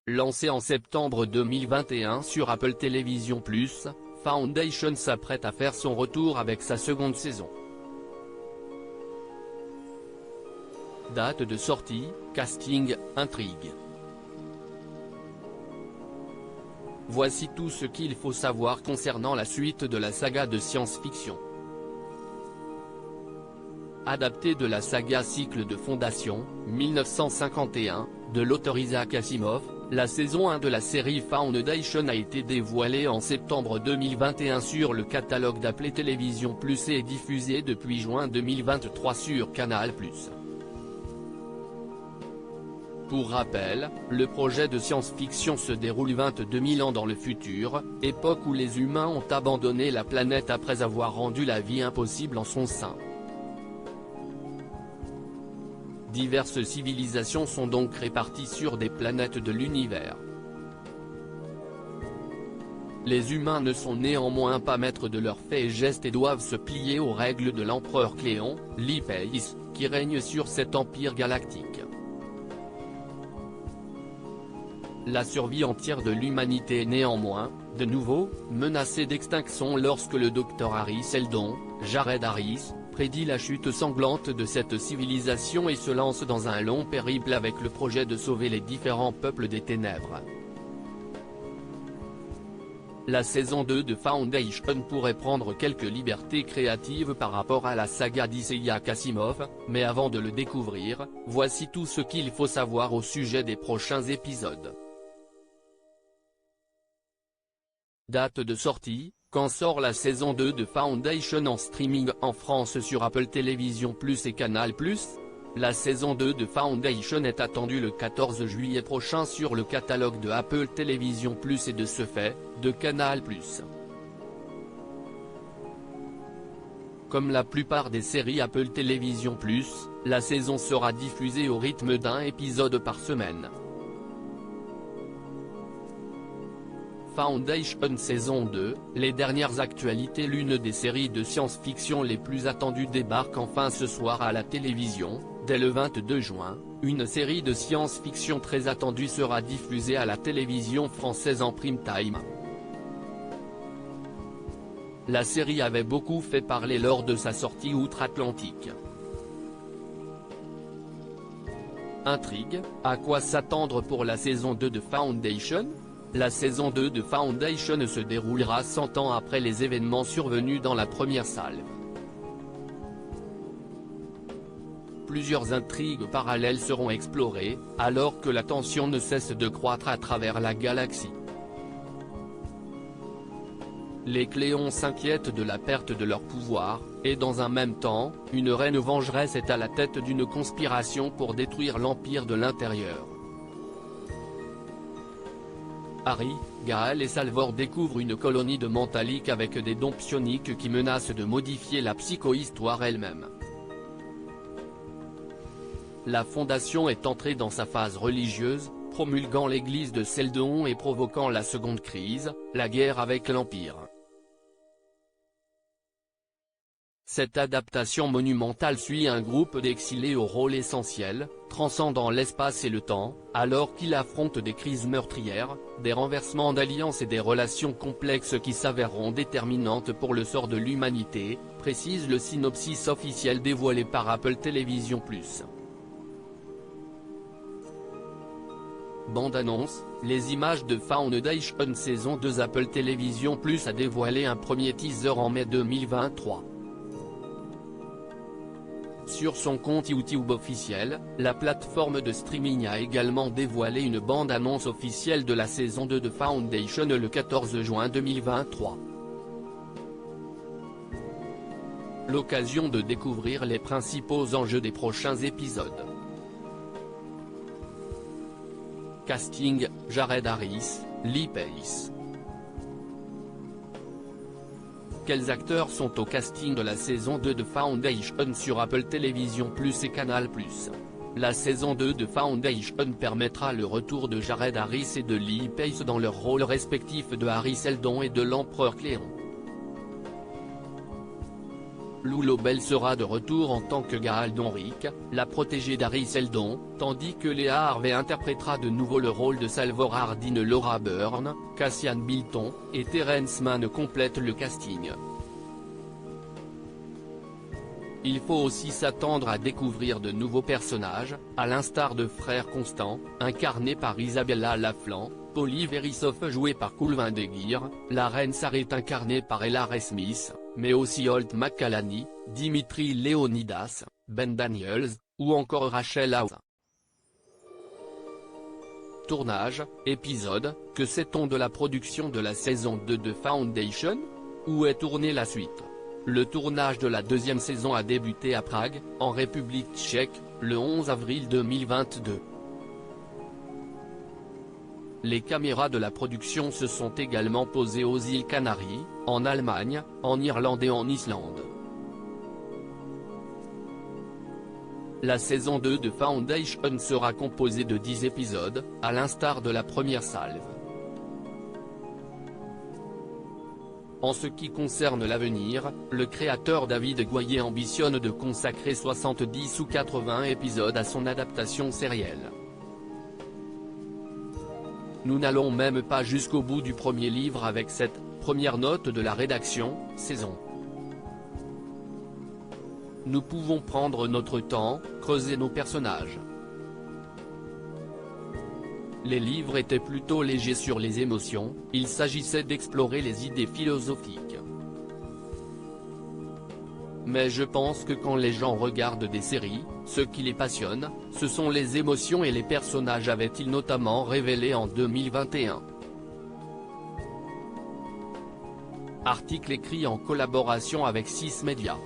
Lancé en septembre 2021 sur Apple TV+, Foundation s'apprête à faire son retour avec sa seconde saison. Date de sortie, casting, intrigue. Voici tout ce qu'il faut savoir concernant la suite de la saga de science-fiction. Adapté de la saga Cycle de Fondation, 1951, de l'auteur Isaac Asimov, la saison 1 de la série Foundation a été dévoilée en septembre 2021 sur le catalogue d'Apple TV+ et est diffusée depuis juin 2023 sur Canal+. Pour rappel, le projet de science-fiction se déroule 22 000 ans dans le futur, époque où les humains ont abandonné la planète après avoir rendu la vie impossible en son sein. Diverses civilisations sont donc réparties sur des planètes de l'univers. Les humains ne sont néanmoins pas maîtres de leurs faits et gestes et doivent se plier aux règles de l'empereur Cléon, l'Hypaeis, qui règne sur cet empire galactique. La survie entière de l'humanité est néanmoins, de nouveau, menacée d'extinction lorsque le Dr Harry Seldon, Jared Harris, prédit la chute sanglante de cette civilisation et se lance dans un long périple avec le projet de sauver les différents peuples des ténèbres. La saison 2 de Foundation pourrait prendre quelques libertés créatives par rapport à la saga d'Isaac Asimov, mais avant de le découvrir, voici tout ce qu'il faut savoir au sujet des prochains épisodes. Date de sortie, quand sort la saison 2 de Foundation en streaming en France sur Apple TV+ et Canal+. La saison 2 de Foundation est attendue le 14 juillet prochain sur le catalogue de Apple TV+ et de ce fait, de Canal+. Comme la plupart des séries Apple TV+, la saison sera diffusée au rythme d'un épisode par semaine. Foundation saison 2, les dernières actualités. L'une des séries de science-fiction les plus attendues débarque enfin ce soir à la télévision. Dès le 22 juin, une série de science-fiction très attendue sera diffusée à la télévision française en prime time. La série avait beaucoup fait parler lors de sa sortie outre-Atlantique. Intrigue, à quoi s'attendre pour la saison 2 de Foundation ? La saison 2 de Foundation se déroulera 100 ans après les événements survenus dans la première salle. Plusieurs intrigues parallèles seront explorées, alors que la tension ne cesse de croître à travers la galaxie. Les Cléons s'inquiètent de la perte de leur pouvoir, et dans un même temps, une reine vengeresse est à la tête d'une conspiration pour détruire l'Empire de l'intérieur. Harry, Gaal et Salvor découvrent une colonie de Mentaliques avec des dons psioniques qui menacent de modifier la psychohistoire elle-même. La Fondation est entrée dans sa phase religieuse, promulguant l'église de Seldon et provoquant la seconde crise, la guerre avec l'Empire. Cette adaptation monumentale suit un groupe d'exilés au rôle essentiel, transcendant l'espace et le temps, alors qu'il affronte des crises meurtrières, des renversements d'alliances et des relations complexes qui s'avéreront déterminantes pour le sort de l'humanité, précise le synopsis officiel dévoilé par Apple TV+. Bande-annonce, les images de Foundation saison 2. Apple TV+ a dévoilé un premier teaser en mai 2023. Sur son compte YouTube officiel, la plateforme de streaming a également dévoilé une bande-annonce officielle de la saison 2 de Foundation le 14 juin 2023. L'occasion de découvrir les principaux enjeux des prochains épisodes. Casting, Jared Harris, l'Hypaeis. Quels acteurs sont au casting de la saison 2 de Foundation sur Apple TV+ et Canal+. La saison 2 de Foundation permettra le retour de Jared Harris et de l'Hypaeis dans leurs rôles respectifs de Harry Seldon et de l'empereur Cléon. Lou Lobel sera de retour en tant que Gaal Donric, la protégée d'Harry Seldon, tandis que Léa Harvey interprétera de nouveau le rôle de Salvor Hardin. Laura Byrne, Cassian Bilton, et Terrence Mann complètent le casting. Il faut aussi s'attendre à découvrir de nouveaux personnages, à l'instar de Frère Constant, incarné par Isabella Laflan, Polly Verisov joué par Kulwin Degir, la reine Sareth incarnée par Ella Smith, mais aussi Holt McCallany, Dimitri Leonidas, Ben Daniels, ou encore Rachel House. Tournage, épisode, que sait-on de la production de la saison 2 de Foundation? Où est tournée la suite? Le tournage de la deuxième saison a débuté à Prague, en République tchèque, le 11 avril 2022. Les caméras de la production se sont également posées aux îles Canaries, en Allemagne, en Irlande et en Islande. La saison 2 de Foundation sera composée de 10 épisodes, à l'instar de la première salve. En ce qui concerne l'avenir, le créateur David Goyer ambitionne de consacrer 70 ou 80 épisodes à son adaptation sérielle. Nous n'allons même pas jusqu'au bout du premier livre avec cette « première note de la rédaction, saison ». Nous pouvons prendre notre temps, creuser nos personnages. Les livres étaient plutôt légers sur les émotions, il s'agissait d'explorer les idées philosophiques. Mais je pense que quand les gens regardent des séries, ce qui les passionne, ce sont les émotions et les personnages, avait-il notamment révélé en 2021. Article écrit en collaboration avec 6 Médias.